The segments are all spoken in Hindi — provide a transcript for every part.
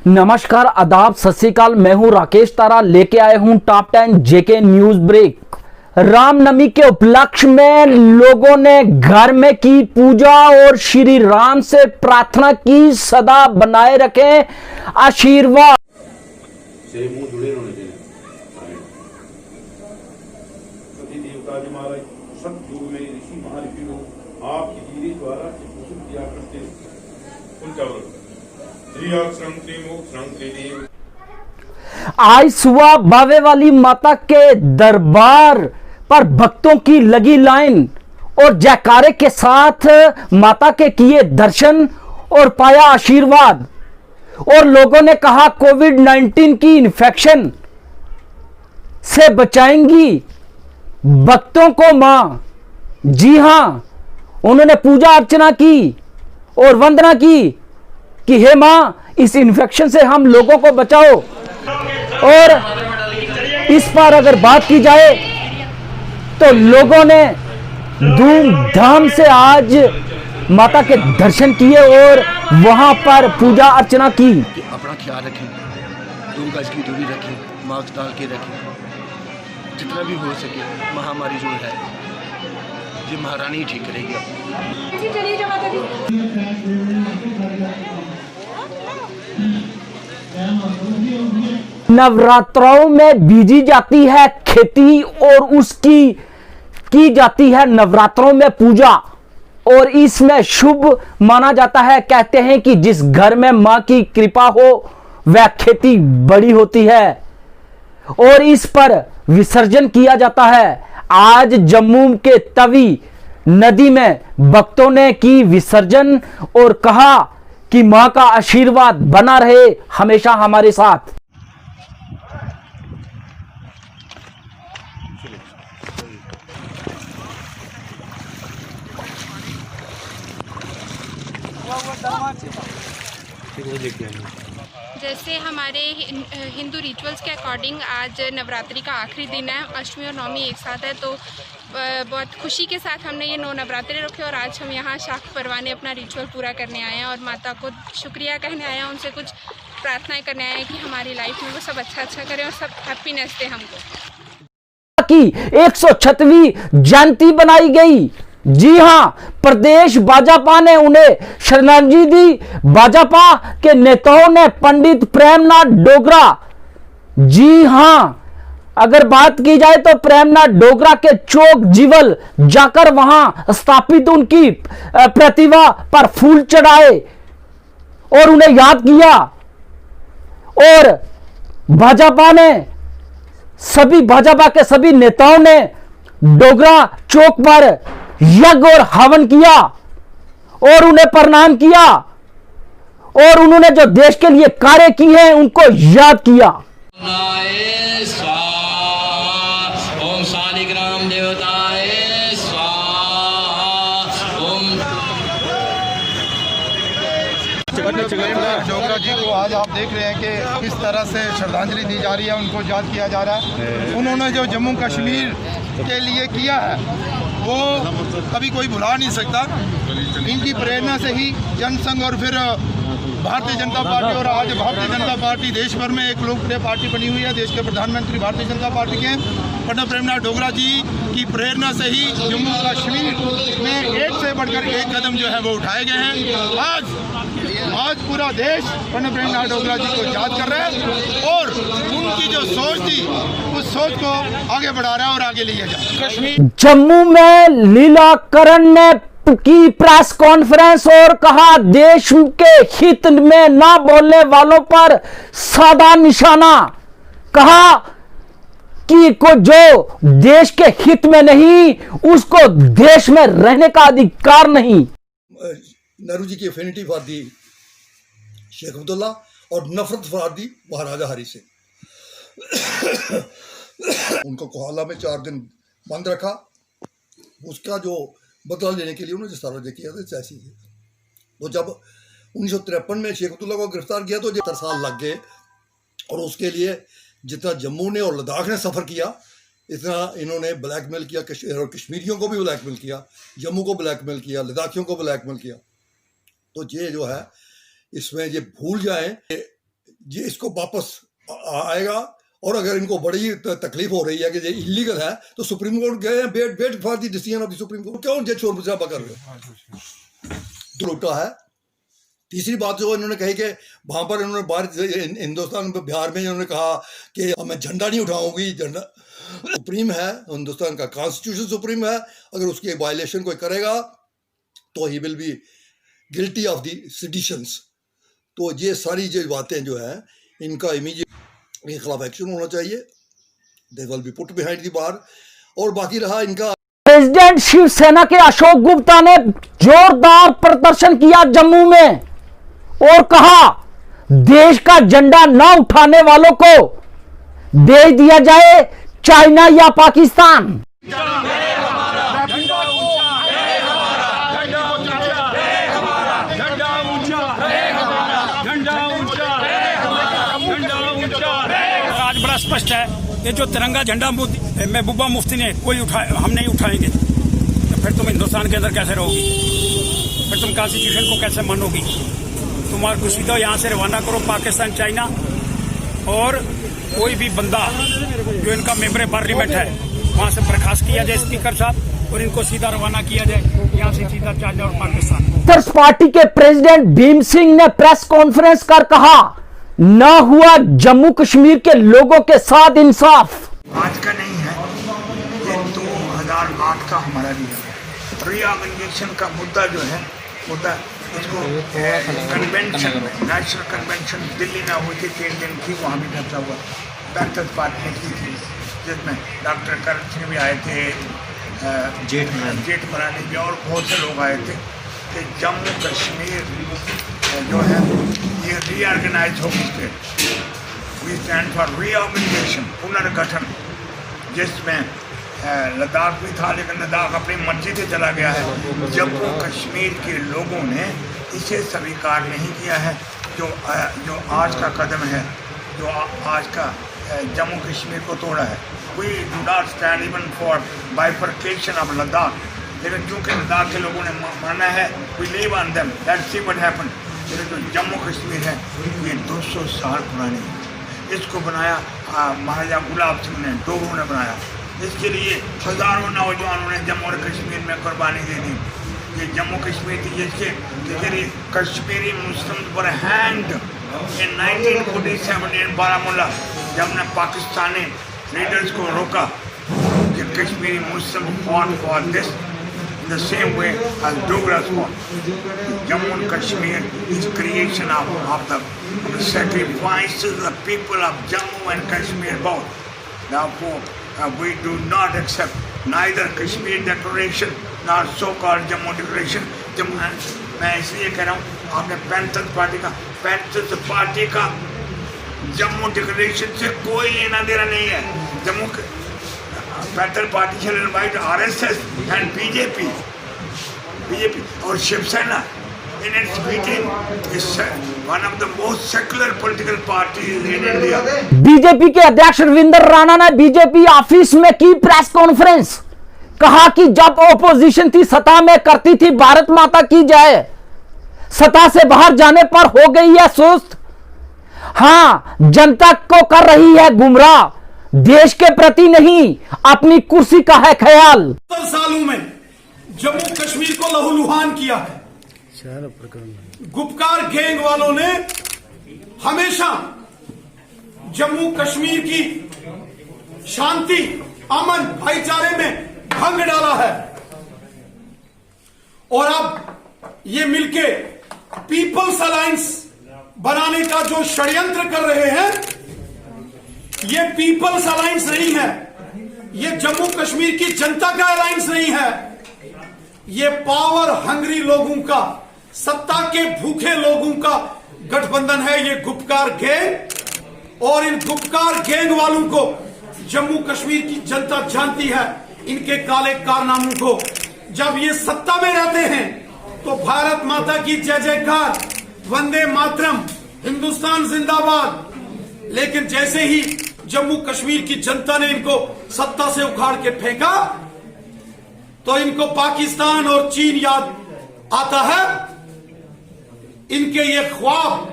नमस्कार, आदाब, सत श्री अकाल। मैं हूं राकेश तारा, लेके आए हूं top 10 JK news break. Ramnavami के उपलक्ष्य में लोगों ने घर में की पूजा और श्री राम से प्रार्थना की, सदा बनाए रखें आशीर्वाद। से मुंह जुड़े होने चाहिए सभी देवता जी महाराज, सतयुग में ऋषि महर्षि लोग आपकी जीरी द्वारा कुसुम किया करते आज सुबह बावे वाली माता के दरबार पर भक्तों की लगी लाइन और जयकारे के साथ माता के किए दर्शन और पाया आशीर्वाद। और लोगों ने कहा कोविड-19 की इन्फेक्शन से बचाएंगी भक्तों को मां। जी हां, उन्होंने पूजा अर्चना की और वंदना की कि हे मां, इस इन्फेक्शन से हम लोगों को बचाओ। और इस पर अगर बात की जाए तो लोगों ने धूमधाम से आज माता के दर्शन किए और वहां पर पूजा अर्चना की। अपना ख्याल रखें, 2 गज की दूरी रखें, मास्क डाल के रखें, जितना भी हो सके। महामारी जो है ये महारानी ही ठीक करेगी। नवरात्रों में बीजी जाती है खेती और उसकी की जाती है नवरात्रों में पूजा, और इसमें शुभ माना जाता है। कहते हैं कि जिस घर में मां की कृपा हो वह खेती बड़ी होती है, और इस पर विसर्जन किया जाता है। आज जम्मू के तवी नदी में भक्तों ने की विसर्जन और कहा कि मां का आशीर्वाद बना रहे हमेशा हमारे साथ। जैसे हमारे हिंदू रिचुअल्स के अकॉर्डिंग आज नवरात्रि का आखिरी दिन है, अष्टमी और नवमी एक साथ है, तो बहुत खुशी के साथ हमने ये 9 नवरात्रे रखे और आज हम यहाँ शाख परवाने अपना रिचुअल पूरा करने आए हैं और माता को शुक्रिया कहने आए हैं, उनसे कुछ प्रार्थनाएं करने आए हैं कि हमारी लाइफ में वो सब अच्छा करें और सब हैप्पीनेस दे हमको। की 106वीं जयंती बनाई गई। जी हां, प्रदेश भाजपा ने उन्हें श्रद्धांजलि दी। भाजपा के नेताओं ने पंडित प्रेमनाथ डोगरा, जी हां, अगर बात की जाए तो प्रेमनाथ डोगरा के चौक जीवल जाकर वहां स्थापित उनकी प्रतिमा पर फूल चढ़ाए और उन्हें याद किया। और भाजपा के सभी नेताओं ने डोगरा चौक पर यज्ञ और हवन किया और उन्हें प्रणाम किया, और उन्होंने जो देश के लिए कार्य किए हैं उनको याद किया। ओम शालिग्राम देवताय डोगरा जी को आज आप देख रहे हैं कि किस तरह से श्रद्धांजलि दी जा रही है, उनको याद किया जा रहा है। उन्होंने जो जम्मू कश्मीर के लिए किया है वो कभी कोई भुला नहीं सकता। इनकी प्रेरणा से ही जनसंघ और फिर भारतीय जनता पार्टी, और आज भारतीय जनता पार्टी देश भर में एक लोकप्रिय पार्टी बनी हुई है। देश के प्रधानमंत्री भारतीय जनता पार्टी के पंडित प्रेमनाथ डोगरा जी की प्रेरणा से ही जम्मू कश्मीर में एक से बढ़कर एक कदम जो है वो उठाए गए हैं। आज पूरा देश पंडित प्रेमनाथ डोगरा जी को याद कर रहा है और उनकी जो सोच थी उस सोच को आगे बढ़ा रहा है और आगे लिया जा रहा है। जम्मू में लीलाकरण ने की प्रेस कॉन्फ्रेंस और कहा देश के हित में ना बोलने वालों पर साधा निशाना। कहा कि को जो देश के हित में नहीं उसको देश में रहने का अधिकार नहीं। नेहरू जी की एफिनिटी वादी शेख अब्दुल्ला और नफरत वादी महाराजा हरि सिंह, उनको कोहाला में 4 दिन बंद रखा। उसका जो बदला लेने के लिए उन्होंने जिस तरह किया था ऐसी ही। तो जब 1953 में शेख अब्दुल्ला को गिरफ्तार किया तो 70 साल लग गए, और उसके लिए जितना जम्मू ने और लद्दाख ने सफ़र किया इतना इन्होंने ब्लैकमेल किया और कश्मीरियों को भी ब्लैकमेल किया, जम्मू को ब्लैकमेल किया, लद्दाखियों को ब्लैकमेल किया। तो ये जो है इसमें ये भूल जाएं, ये इसको वापस आएगा। और अगर इनको बड़ी तकलीफ हो रही है कि ये इलीगल है तो सुप्रीम कोर्ट गए हैं, wait for the decision of the supreme court. क्यों ये शोर शराबा कर रहे हो? तो उल्टा है। तीसरी बात जो इन्होंने कही कि वहां पर इन्होंने बाहर हिंदुस्तान बिहार में इन्होंने कहा कि मैं झंडा नहीं उठाऊंगी, झंडा सुप्रीम है, हिंदुस्तान का कॉन्स्टिट्यूशन सुप्रीम है। अगर उसकी वायलेशन कोई करेगा तो ही will be guilty of the seditions. तो ये सारी जो बातें जो है इनका इमीडिएट के खिलाफ एक्शन होना चाहिए। They will be put behind the bar. और बाकी रहा इनका प्रेसिडेंट शिवसेना के अशोक गुप्ता ने जोरदार प्रदर्शन किया जम्मू में और कहा देश का झंडा ना उठाने वालों को भेज दिया जाए चाइना या पाकिस्तान। आज बड़ा स्पष्ट है, ये जो तिरंगा झंडा महबूबा मुफ्ती ने कोई हम नहीं उठाएंगे, तो फिर तुम हिंदुस्तान के अंदर कैसे रहोगी? फिर तुम कॉन्स्टिट्यूशन को कैसे मानोगी? तुम्हारे को सीधा यहाँ से रवाना करो पाकिस्तान, चाइना, और कोई भी बंदा जो इनका मेंबर पार्लियामेंट है वहाँ से बर्खास्त किया जाए स्पीकर साहब, और इनको सीधा रवाना किया जाए यहाँ से सीधा चाइना और पाकिस्तान। कांग्रेस पार्टी के प्रेसिडेंट भीम सिंह ने प्रेस कॉन्फ्रेंस कर कहा न हुआ जम्मू कश्मीर के लोगों के साथ इंसाफ। आज का नहीं है, ये 2008 का हमारा रीऑर्गेनाइजेशन का मुद्दा जो है, मुद्दा इसको कन्वेंशन, नेशनल कन्वेंशन दिल्ली में हुई थी 3 दिन की, वहाँ भी बैठा हुआ पैंथर्स पार्टी ने की थी, जिसमें डॉक्टर करण सिंह भी आए थे, जेठमलानी भी, और बहुत से लोग आए थे कि जम्मू कश्मीर जो है ये रीऑर्गेनाइज हो गई। वी स्टैंड फॉर रीऑर्गेनाइजेशन, पुनर्गठन, जिसमें लद्दाख भी था, लेकिन लद्दाख अपनी मर्जी से चला गया है। जम्मू कश्मीर के लोगों ने इसे स्वीकार नहीं किया है। जो आज का कदम है, जो आज का जम्मू कश्मीर को तोड़ा है। We do not stand even for bifurcation of Ladakh, लेकिन चूँकि लद्दाख के लोगों ने माना है, we leave on them, let's see what happen. लेकिन जो जम्मू कश्मीर है ये 200 साल पुरानी है। इसको बनाया महाराजा गुलाब सिंह ने, डोगरों ने बनाया। इसके लिए हज़ारों नौजवानों ने जम्मू और कश्मीर में कुर्बानी दे दी। ये जम्मू कश्मीर थी जिसके लिए कश्मीरी मुस्लिम पर हैंड इन 1947 इन बारामूला, जब ने पाकिस्तानी लीडर्स को रोका कि Kashmiri Muslim fought for this in the same way as Dogra's fought. Jammu and Kashmir is creation of the sacrifices of the people of Jammu and Kashmir both. Therefore, we do not accept neither Kashmir Declaration nor so-called Jammu Declaration. मैं इसलिए कह रहा हूँ, आपने पैंथर्स पार्टी का जम्मू डिक्लेरेशन से कोई लेना देना नहीं है। Jammu panther party shall invite RSS and BJP और Shiv Sena in its meeting is one of the most secular political parties in India. BJP के अध्यक्ष रविंद्र राणा ने बीजेपी ऑफिस में की प्रेस कॉन्फ्रेंस, कहा कि जब ओपोजिशन थी सत्ता में करती थी भारत माता की जय, सत्ता से बाहर जाने पर हो गई है सुस्त। हां, जनता को कर रही है गुमराह, देश के प्रति नहीं अपनी कुर्सी का है ख्याल। 70 सालों में जम्मू कश्मीर को लहूलुहान किया है। गुपकार गैंग वालों ने हमेशा जम्मू कश्मीर की शांति, अमन, भाईचारे में भंग डाला है। और अब ये मिलके पीपल्स अलायंस बनाने का जो षड्यंत्र कर रहे हैं, ये पीपल्स अलायंस नहीं है, ये जम्मू कश्मीर की जनता का अलायंस नहीं है, ये पावर हंग्री लोगों का, सत्ता के भूखे लोगों का गठबंधन है। ये गुपकार गैंग, और इन गुपकार गैंग वालों को जम्मू कश्मीर की जनता जानती है, इनके काले कारनामों को। जब ये सत्ता में रहते हैं तो भारत माता की जय जयकार, वंदे मातरम, हिंदुस्तान जिंदाबाद, लेकिन जैसे ही जम्मू कश्मीर की जनता ने इनको सत्ता से उखाड़ के फेंका तो इनको पाकिस्तान और चीन याद आता है। इनके ये ख्वाब,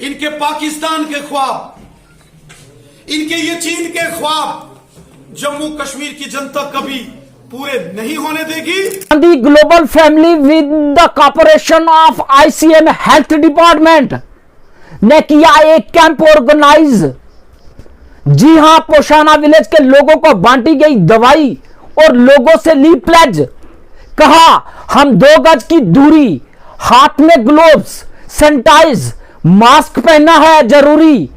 इनके पाकिस्तान के ख्वाब, इनके ये चीन के ख्वाब जम्मू कश्मीर की जनता कभी पूरे नहीं होने देगी। Gandhi global family with the corporation of ICM health department ने किया एक कैंप ऑर्गेनाइज। जी हां, पोशाना विलेज के लोगों को बांटी गई दवाई और लोगों से ली प्लेज। कहा हम 2 गज की दूरी, हाथ में ग्लोव्स, सैनिटाइज, मास्क पहनना है जरूरी।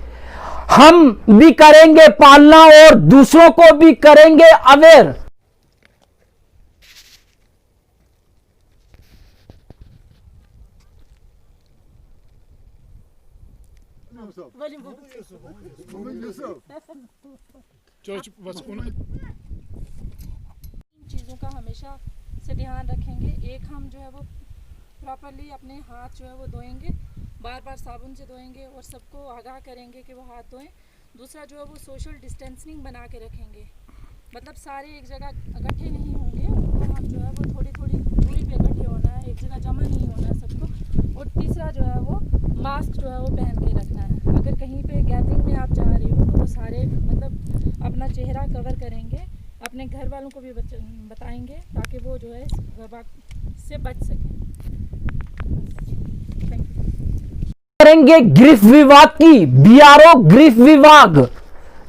हम भी करेंगे पालना और दूसरों को भी करेंगे अवेयर। चीज़ों का हमेशा से ध्यान रखेंगे। एक, हम जो है वो प्रॉपरली अपने हाथ जो है वो धोएंगे, बार बार साबुन से धोएंगे और सबको आगाह करेंगे कि वो हाथ धोएं। दूसरा जो है वो सोशल डिस्टेंसिंग बना के रखेंगे, मतलब सारे एक जगह इकट्ठे नहीं होंगे, उनको हम जो है वो थोड़ी थोड़ी दूरी पे इकट्ठे होना है, एक जगह जमा नहीं होना है सबको। और तीसरा जो है वो मास्क जो है वो पहन के रखना है। अगर कहीं पे गैदरिंग में आप जा रही हो तो वो सारे मतलब अपना चेहरा कवर करेंगे, अपने घर वालों को भी बताएंगे ताकि वो जो है इस वबा से बच सकें। Thank you. करेंगे गृह विभाग की, बीआरओ गृह विभाग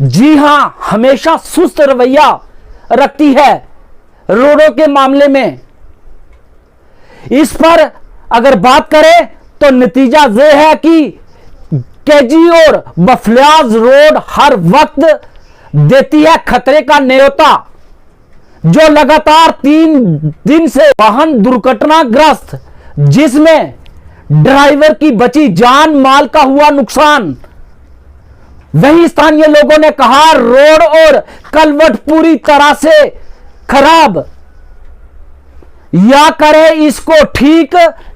जी हां हमेशा सुस्त रवैया रखती है रोडों के मामले में। इस पर अगर बात करें तो नतीजा यह है कि केजी और बफलियाज रोड हर वक्त देती है खतरे का न्योता, जो लगातार 3 दिन से वाहन दुर्घटनाग्रस्त, जिसमें ड्राइवर की बची जान, माल का हुआ नुकसान। वहीं स्थानीय लोगों ने कहा रोड और कलवट पूरी तरह से खराब, या करे इसको ठीक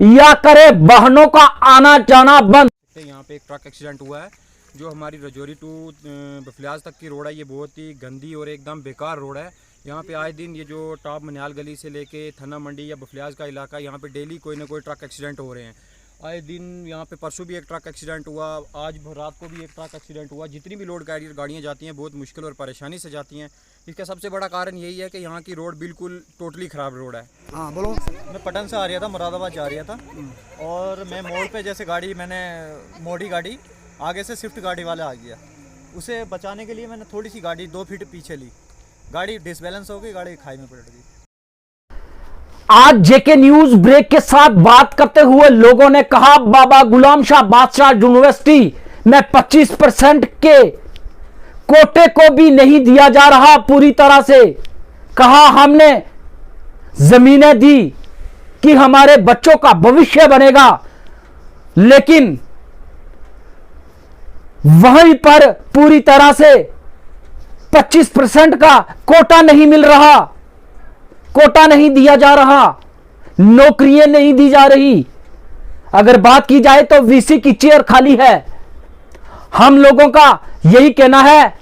या करे वाहनों का आना जाना बंद। यहाँ पे एक ट्रक एक्सीडेंट हुआ है जो हमारी रजौरी टू बफलियाज तक की रोड है। ये बहुत ही गंदी और एकदम बेकार रोड है। यहाँ पे आए दिन ये जो टॉप मनियाल गली से लेके थाना मंडी या बफलियाज का इलाका, यहाँ पे डेली कोई ना कोई ट्रक एक्सीडेंट हो रहे हैं। आए दिन यहाँ पे परसों भी एक ट्रक एक्सीडेंट हुआ, आज रात को भी एक ट्रक एक्सीडेंट हुआ। जितनी भी लोड कैरियर गाड़ियाँ जाती हैं बहुत मुश्किल और परेशानी से जाती हैं। इसका सबसे बड़ा कारण यही है कि यहाँ की रोड बिल्कुल टोटली ख़राब रोड है। हाँ बोलो। मैं पटन से आ रहा था, मुरादाबाद जा रहा था और मैं मोड़ पे जैसे गाड़ी मैंने मोड़ी गाड़ी, आगे से स्विफ्ट गाड़ी वाला आ गया। उसे बचाने के लिए मैंने थोड़ी सी गाड़ी 2 फीट पीछे ली, गाड़ी डिसबैलेंस हो गई, गाड़ी खाई में पलट गई। आज जेके न्यूज ब्रेक के साथ बात करते हुए लोगों ने कहा बाबा गुलाम शाह बादशाह यूनिवर्सिटी में 25% के कोटे को भी नहीं दिया जा रहा पूरी तरह से। कहा हमने जमीनें दी कि हमारे बच्चों का भविष्य बनेगा, लेकिन वहीं पर पूरी तरह से 25% का कोटा नहीं मिल रहा, कोटा नहीं दिया जा रहा, नौकरियां नहीं दी जा रही। अगर बात की जाए तो वीसी की चेयर खाली है। हम लोगों का यही कहना है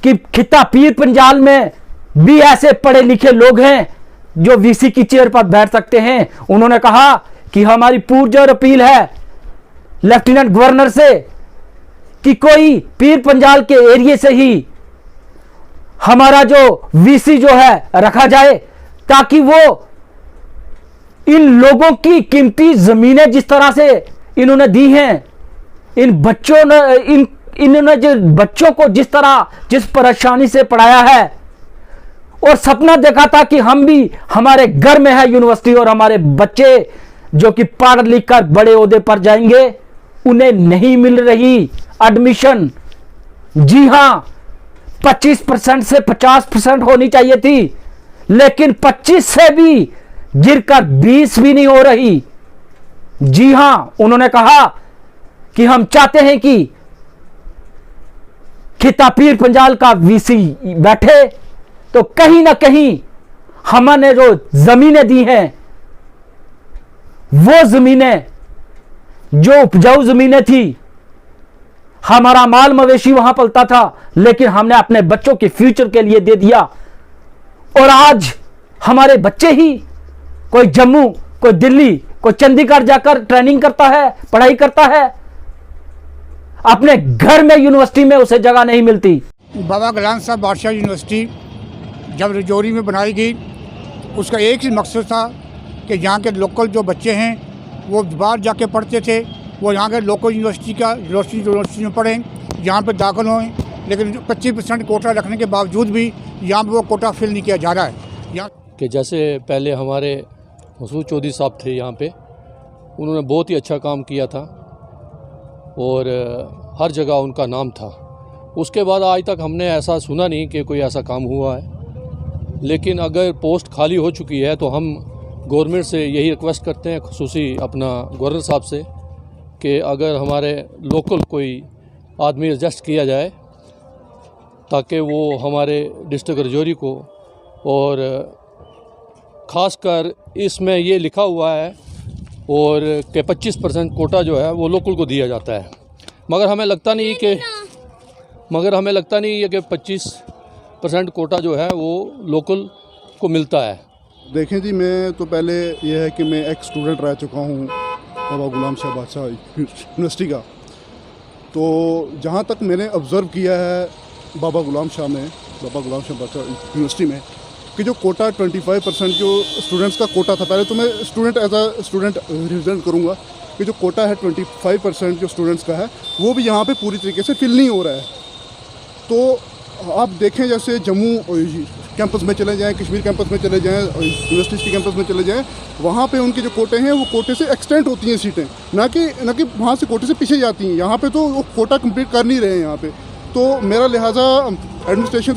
कि खिता पीर पंजाल में भी ऐसे पढ़े लिखे लोग हैं जो वीसी की चेयर पर बैठ सकते हैं। उन्होंने कहा कि हमारी पुरजोर अपील है लेफ्टिनेंट गवर्नर से कि कोई पीर पंजाल के एरिया से ही हमारा जो वीसी जो है रखा जाए, ताकि वो इन लोगों की कीमती जमीनें जिस तरह से इन्होंने दी हैं, इन बच्चों ने इन्होंने जो बच्चों को जिस तरह जिस परेशानी से पढ़ाया है और सपना देखा था कि हम भी हमारे घर में है यूनिवर्सिटी और हमारे बच्चे जो कि पढ़ लिख कर बड़े ओहदे पर जाएंगे, उन्हें नहीं मिल रही एडमिशन। जी हां, 25% से 50% होनी चाहिए थी, लेकिन 25 से भी गिरकर 20 भी नहीं हो रही। जी हां, उन्होंने कहा कि हम चाहते हैं कि खिता पीर पंजाल का वीसी बैठे, तो कहीं ना कहीं हमने जो जमीनें दी हैं, वो जमीनें जो उपजाऊ जमीनें थी, हमारा माल मवेशी वहां पलता था, लेकिन हमने अपने बच्चों के फ्यूचर के लिए दे दिया। और आज हमारे बच्चे ही कोई जम्मू, कोई दिल्ली, कोई चंडीगढ़ जाकर ट्रेनिंग करता है, पढ़ाई करता है, अपने घर में यूनिवर्सिटी में उसे जगह नहीं मिलती। बाबा गुलाम साहब बादशाह यूनिवर्सिटी जब रजौरी में बनाई गई, उसका एक ही मकसद था कि यहाँ के लोकल जो बच्चे हैं वो बाहर जाके पढ़ते थे, वो यहाँ के लोकल यूनिवर्सिटी में पढ़ें, यहाँ पे दाखिल हों। लेकिन 25% कोटा रखने के बावजूद भी यहाँ पे वो कोटा फिल नहीं किया जा रहा है। यहाँ कि जैसे पहले हमारे मसूद चौधरी साहब थे यहाँ पे, उन्होंने बहुत ही अच्छा काम किया था और हर जगह उनका नाम था। उसके बाद आज तक हमने ऐसा सुना नहीं कि कोई ऐसा काम हुआ है। लेकिन अगर पोस्ट खाली हो चुकी है तो हम गवर्नमेंट से यही रिक्वेस्ट करते हैं, खुसूसी अपना गवर्नर साहब से, कि अगर हमारे लोकल कोई आदमी एडजस्ट किया जाए ताकि वो हमारे डिस्ट्रिक्ट रजौरी को, और ख़ासकर इसमें ये लिखा हुआ है और कि 25% कोटा जो है वो लोकल को दिया जाता है, मगर हमें लगता नहीं है कि 25% कोटा जो है वो लोकल को मिलता है। देखें जी, मैं तो पहले ये है कि मैं एक स्टूडेंट रह चुका हूँ बाबा गुलाम शाह बादशाह यूनिवर्सिटी का। तो जहाँ तक मैंने ऑब्ज़र्व किया है बाबा गुलाम शाह बादशाह यूनिवर्सिटी में, कि जो कोटा 25% जो स्टूडेंट्स का कोटा था, पहले तो मैं स्टूडेंट रिप्रेजेंट करूँगा कि जो कोटा है 25% जो स्टूडेंट्स का है वो भी यहाँ पे पूरी तरीके से फिल नहीं हो रहा है। तो आप देखें जैसे जम्मू कैंपस में चले जाएं, कश्मीर कैंपस में चले जाएं, यूनिवर्सिटीज़ के कैंपस में चले जाएं, वहाँ पे उनके जो कोटे हैं वो कोटे से एक्सटेंड होती हैं सीटें, ना कि वहाँ से कोटे से पीछे जाती हैं। यहाँ पे तो वो कोटा कंप्लीट कर नहीं रहे हैं यहाँ पे। तो मेरा लिहाजा एडमिनिस्ट्रेशन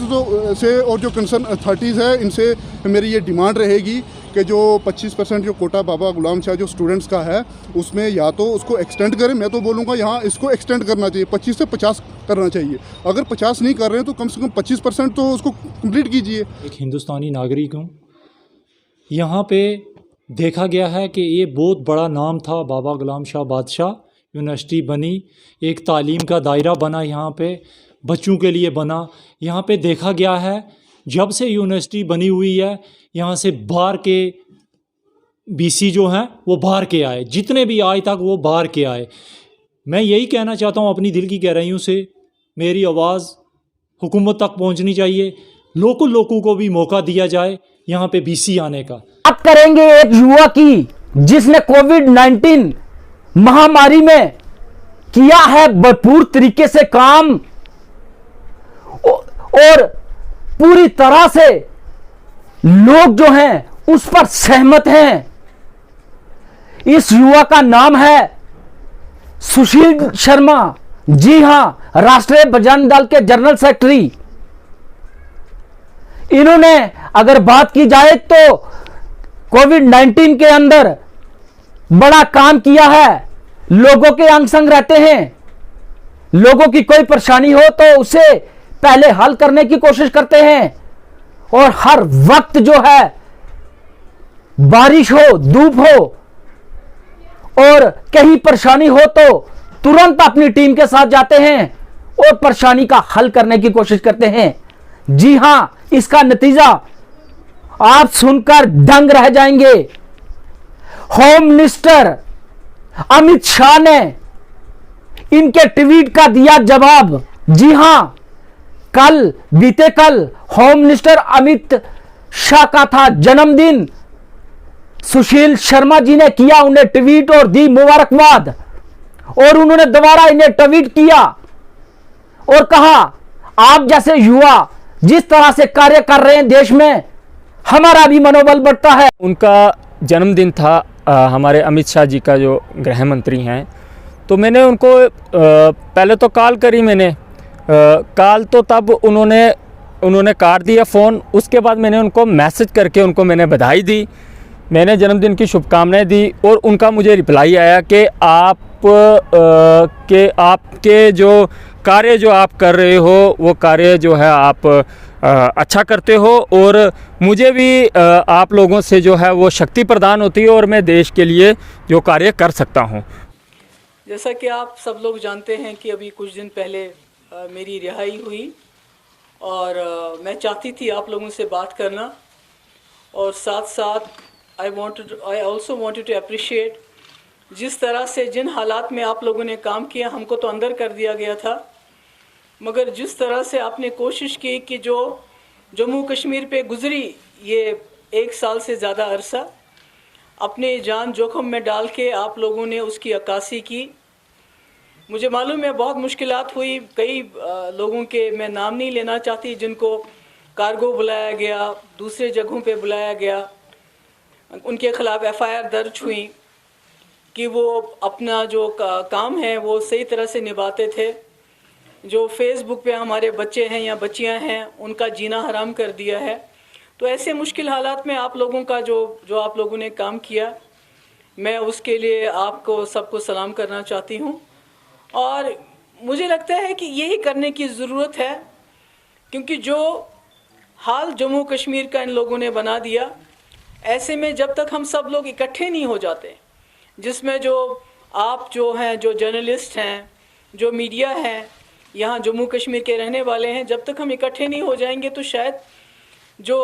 से और जो कंसर्न अथॉरिटीज़ है इनसे मेरी ये डिमांड रहेगी कि जो 25% जो कोटा बाबा गुलाम शाह जो स्टूडेंट्स का है उसमें या तो उसको एक्सटेंड करें, मैं तो बोलूँगा यहाँ इसको एक्सटेंड करना चाहिए, 25 से 50 करना चाहिए। अगर 50 नहीं कर रहे हैं तो कम से कम 25% तो उसको कंप्लीट कीजिए। एक हिंदुस्तानी नागरिक हूँ, यहाँ पे देखा गया है कि ये बहुत बड़ा नाम था, बाबा गुलाम शाह बादशाह यूनिवर्सिटी बनी, एक तालीम का दायरा बना, यहाँ पे बच्चों के लिए बना। यहाँ पे देखा गया है जब से यूनिवर्सिटी बनी हुई है, यहाँ से बाहर के बीसी जो हैं वो बाहर के आए, जितने भी आज तक वो बाहर के आए। मैं यही कहना चाहता हूँ अपनी दिल की गहराइयों से, मेरी आवाज़ हुकूमत तक पहुँचनी चाहिए, लोगों को भी मौका दिया जाए यहाँ पे बीसी आने का। बात करेंगे एक युवा की जिसने कोविड-19 महामारी में किया है भरपूर तरीके से काम और पूरी तरह से लोग जो हैं उस पर सहमत हैं। इस युवा का नाम है सुशील शर्मा। जी हां, राष्ट्रीय बजरंग दल के जनरल सेक्रेटरी। इन्होंने अगर बात की जाए तो कोविड-19 के अंदर बड़ा काम किया है, लोगों के अंग संग रहते हैं, लोगों की कोई परेशानी हो तो उसे पहले हल करने की कोशिश करते हैं, और हर वक्त जो है बारिश हो, धूप हो और कहीं परेशानी हो तो तुरंत अपनी टीम के साथ जाते हैं और परेशानी का हल करने की कोशिश करते हैं। जी हां, इसका नतीजा आप सुनकर दंग रह जाएंगे। होम मिनिस्टर अमित शाह ने इनके ट्वीट का दिया जवाब। जी हां, बीते कल होम मिनिस्टर अमित शाह का था जन्मदिन। सुशील शर्मा जी ने किया उन्हें ट्वीट और दी मुबारकबाद, और उन्होंने दोबारा इन्हें ट्वीट किया और कहा, आप जैसे युवा जिस तरह से कार्य कर रहे हैं देश में, हमारा भी मनोबल बढ़ता है। उनका जन्मदिन था, हमारे अमित शाह जी का जो गृह मंत्री हैं, तो मैंने उनको पहले तो कॉल करी। मैंने कॉल तो तब उन्होंने काट दिया फ़ोन। उसके बाद मैंने उनको मैसेज करके उनको मैंने बधाई दी, मैंने जन्मदिन की शुभकामनाएं दी, और उनका मुझे रिप्लाई आया कि आपके जो कार्य जो आप कर रहे हो वो कार्य जो है आप अच्छा करते हो, और मुझे भी आप लोगों से जो है वो शक्ति प्रदान होती है और मैं देश के लिए जो कार्य कर सकता हूँ। जैसा कि आप सब लोग जानते हैं कि अभी कुछ दिन पहले मेरी रिहाई हुई और मैं चाहती थी आप लोगों से बात करना, और साथ साथ I also wanted to appreciate जिस तरह से जिन हालात में आप लोगों ने काम किया। हमको तो अंदर कर दिया गया था, मगर जिस तरह से आपने कोशिश की कि जो जम्मू कश्मीर पे गुजरी ये 1 साल से ज़्यादा अरसा, अपने जान जोखिम में डाल के आप लोगों ने उसकी अक्कासी की। मुझे मालूम है बहुत मुश्किलात हुई, कई लोगों के मैं नाम नहीं लेना चाहती जिनको कार्गो बुलाया गया, दूसरे जगहों पे बुलाया गया, उनके ख़िलाफ़ FIR दर्ज हुई कि वो अपना जो काम है वो सही तरह से निभाते थे। जो फेसबुक पे हमारे बच्चे हैं या बच्चियां हैं उनका जीना हराम कर दिया है। तो ऐसे मुश्किल हालात में आप लोगों का जो आप लोगों ने काम किया, मैं उसके लिए आपको सबको सलाम करना चाहती हूँ। और मुझे लगता है कि यही करने की ज़रूरत है, क्योंकि जो हाल जम्मू कश्मीर का इन लोगों ने बना दिया, ऐसे में जब तक हम सब लोग इकट्ठे नहीं हो जाते, जिसमें जो आप जो हैं, जो जर्नलिस्ट हैं, जो मीडिया हैं, यहाँ जम्मू कश्मीर के रहने वाले हैं, जब तक हम इकट्ठे नहीं हो जाएंगे तो शायद जो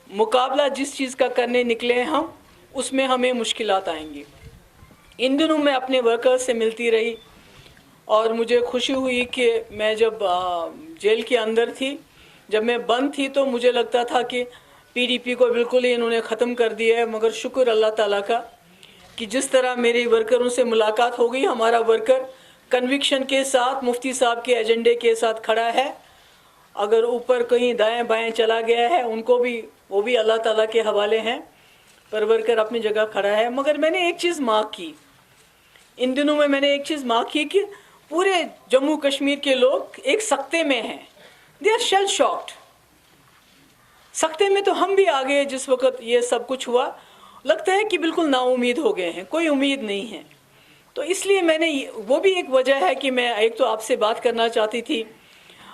मुकाबला जिस चीज़ का करने निकले हैं हम, उसमें हमें मुश्किलात आएंगी। इन दिनों मैं अपने वर्कर्स से मिलती रही और मुझे खुशी हुई कि मैं जब जेल के अंदर थी, जब मैं बंद थी, तो मुझे लगता था कि PDP को बिल्कुल ही इन्होंने ख़त्म कर दिया है। मगर शुक्र अल्लाह ताला का कि जिस तरह मेरे वर्करों से मुलाकात हो गई, हमारा वर्कर कन्विक्शन के साथ मुफ्ती साहब के एजेंडे के साथ खड़ा है। अगर ऊपर कहीं दाएं बाएं चला गया है उनको भी, वो भी अल्लाह ताला के हवाले हैं, पर वर्कर अपनी जगह खड़ा है। मगर मैंने एक चीज़ मांग की, इन दिनों में मैंने एक चीज़ मांग की कि पूरे जम्मू कश्मीर के लोग एक सख्ते में हैं, दे आर शेल शॉक्ड। सख्ते में तो हम भी आ गए जिस वक्त ये सब कुछ हुआ, लगता है कि बिल्कुल नाउम्मीद हो गए हैं, कोई उम्मीद नहीं है। तो इसलिए मैंने, वो भी एक वजह है कि मैं एक तो आपसे बात करना चाहती थी,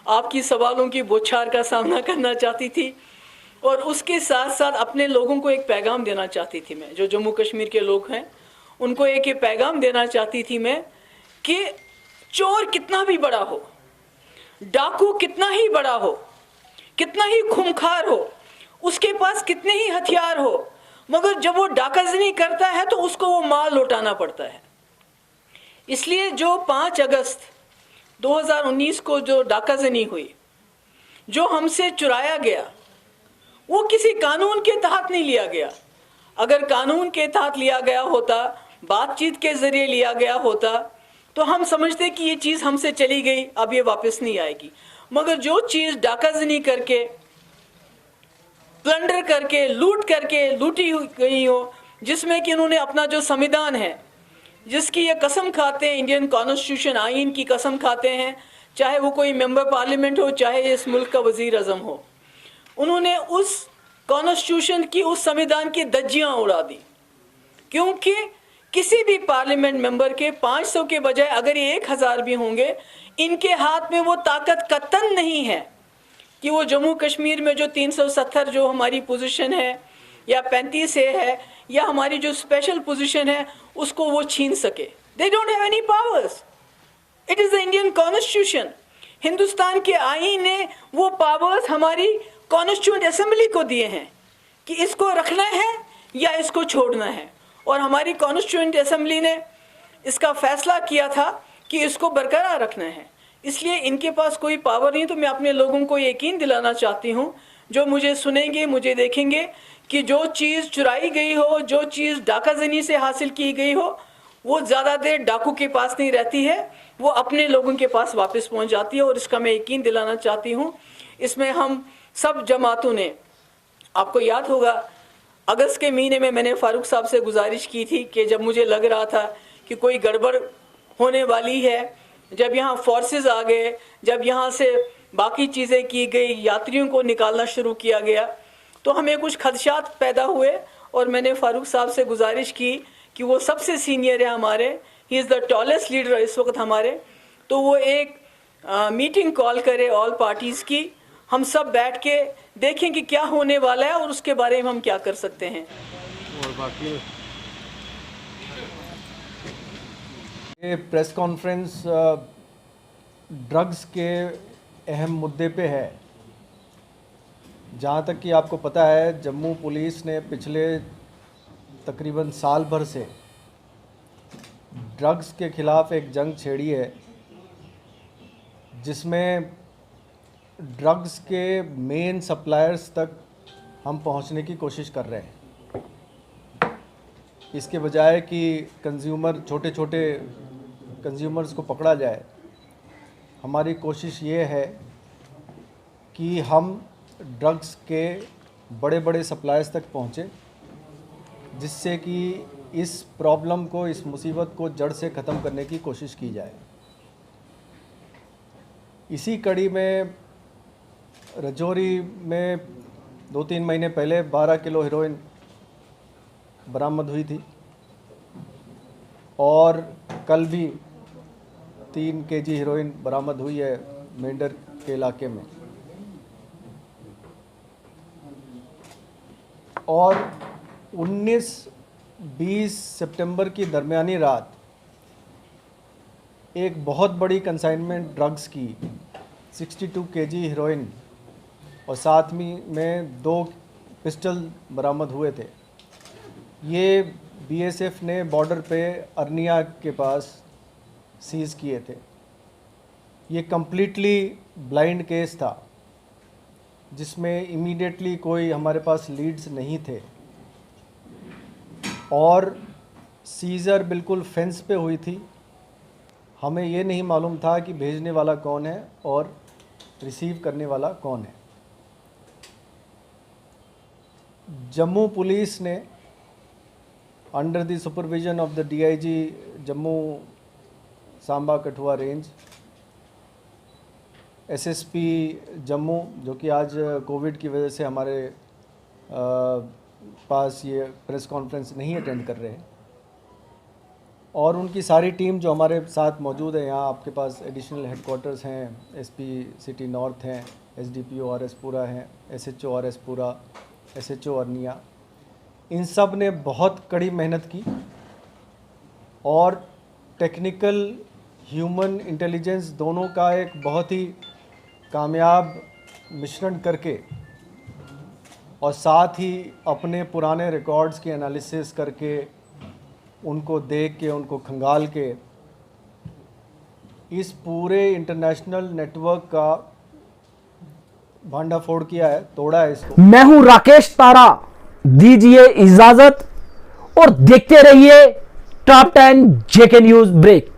आपकी सवालों की बौछार का सामना करना चाहती थी, और उसके साथ साथ अपने लोगों को एक पैगाम देना चाहती थी। मैं जो जम्मू कश्मीर के लोग हैं उनको एक ये पैगाम देना चाहती थी मैं कि चोर कितना भी बड़ा हो, डाकू कितना ही बड़ा हो, कितना ही खूंखार हो, उसके पास कितने ही हथियार हो, मगर जब वो डाकाजनी करता है तो उसको वो माल लौटाना पड़ता है। इसलिए जो 5 अगस्त 2019 को जो डाकाजनी हुई, जो हमसे चुराया गया, वो किसी कानून के तहत नहीं लिया गया। अगर कानून के तहत लिया गया होता, बातचीत के ज़रिए लिया गया होता, तो हम समझते कि ये चीज़ हमसे चली गई, अब ये वापस नहीं आएगी। मगर जो चीज़ डाकाजनी करके, प्लंडर करके, लूट करके लूटी गई हो, जिसमें कि उन्होंने अपना जो संविधान है, जिसकी ये कसम खाते हैं, इंडियन कॉन्स्टिट्यूशन आइन की कसम खाते हैं, चाहे वो कोई मेंबर पार्लियामेंट हो, चाहे इस मुल्क का वज़ीर आज़म हो, उन्होंने उस कॉन्स्टिट्यूशन की, उस संविधान की धज्जियाँ उड़ा दी। क्योंकि किसी भी पार्लियामेंट मेंबर के 500 के बजाय अगर ये 1000 भी होंगे, इनके हाथ में वो ताकत कतन नहीं है कि वो जम्मू कश्मीर में जो 370 जो हमारी पोजीशन है या 35 है या हमारी जो स्पेशल पोजीशन है उसको वो छीन सके। They don't have any powers. It is the Indian constitution. Hindustan के आईन ने वो पावर्स हमारी कॉन्स्टिट्यूएंट असेंबली को दिए हैं कि इसको रखना है या इसको छोड़ना है, और हमारी कॉन्स्टिट्यूएंट असेंबली ने इसका फैसला किया था कि इसको बरकरार रखना है। इसलिए इनके पास कोई पावर नहीं। तो मैं अपने लोगों को यकीन दिलाना चाहती हूँ, जो मुझे सुनेंगे, मुझे देखेंगे, कि जो चीज़ चुराई गई हो, जो चीज़ डाकाजनी से हासिल की गई हो, वो ज़्यादा देर डाकू के पास नहीं रहती है, वो अपने लोगों के पास वापस पहुँच जाती है। और इसका मैं यकीन दिलाना चाहती हूँ। इसमें हम सब जमातों ने, आपको याद होगा अगस्त के महीने में मैंने फारूक साहब से गुजारिश की थी कि जब मुझे लग रहा था कि कोई गड़बड़ होने वाली है, जब यहाँ फोर्सेस आ गए, जब यहाँ से बाकी चीज़ें की गई, यात्रियों को निकालना शुरू किया गया, तो हमें कुछ खदशात पैदा हुए। और मैंने फारूक साहब से गुजारिश की कि वो सबसे सीनियर है हमारे, he is the tallest leader इस वक्त हमारे, तो वो एक मीटिंग कॉल करे ऑल पार्टीज़ की, हम सब बैठ के देखें कि क्या होने वाला है और उसके बारे में हम क्या कर सकते हैं। और बाकी ये प्रेस कॉन्फ्रेंस ड्रग्स के अहम मुद्दे पे है। जहाँ तक कि आपको पता है, जम्मू पुलिस ने पिछले तकरीबन साल भर से ड्रग्स के ख़िलाफ़ एक जंग छेड़ी है, जिसमें ड्रग्स के मेन सप्लायर्स तक हम पहुंचने की कोशिश कर रहे हैं। इसके बजाय कि कंज्यूमर, छोटे छोटे कंज्यूमर्स को पकड़ा जाए, हमारी कोशिश ये है कि हम ड्रग्स के बड़े बड़े सप्लायर्स तक पहुँचें, जिससे कि इस प्रॉब्लम को, इस मुसीबत को जड़ से ख़त्म करने की कोशिश की जाए। इसी कड़ी में रजौरी में 2-3 महीने पहले 12 किलो हेरोइन बरामद हुई थी और कल भी 3 केजी हेरोइन बरामद हुई है मेंढर के इलाके में। और 19-20 सितंबर की दरमियानी रात एक बहुत बड़ी कंसाइनमेंट ड्रग्स की 62 केजी हेरोइन और साथ में 2 पिस्टल बरामद हुए थे। ये बीएसएफ ने बॉर्डर पे अरनिया के पास सीज़ किए थे। ये कम्प्लीटली ब्लाइंड केस था, जिसमें इमीडिएटली कोई हमारे पास लीड्स नहीं थे और सीज़र बिल्कुल फेंस पे हुई थी। हमें ये नहीं मालूम था कि भेजने वाला कौन है और रिसीव करने वाला कौन है। जम्मू पुलिस ने under the supervision of the DIG Jammu Samba Kathua range, SSP Jammu, जो कि आज कोविड की वजह से हमारे पास ये प्रेस कॉन्फ्रेंस नहीं अटेंड कर रहे हैं, और उनकी सारी टीम जो हमारे साथ मौजूद है। यहाँ आपके पास एडिशनल हेडक्वार्टर्स हैं, एसपी सिटी नॉर्थ हैं, एसडीपीओ आरएस पुरा हैं, एसएचओ आरएस पुरा, एसएचओ अरनिया, इन सब ने बहुत कड़ी मेहनत की और टेक्निकल ह्यूमन इंटेलिजेंस दोनों का एक बहुत ही कामयाब मिश्रण करके और साथ ही अपने पुराने रिकॉर्ड्स की एनालिसिस करके, उनको देख के, उनको खंगाल के, इस पूरे इंटरनेशनल नेटवर्क का भांडाफोड़ किया है, तोड़ा है इसको। मैं हूं राकेश तारा, दीजिए इजाजत और देखते रहिए टॉप 10 जेके न्यूज ब्रेक।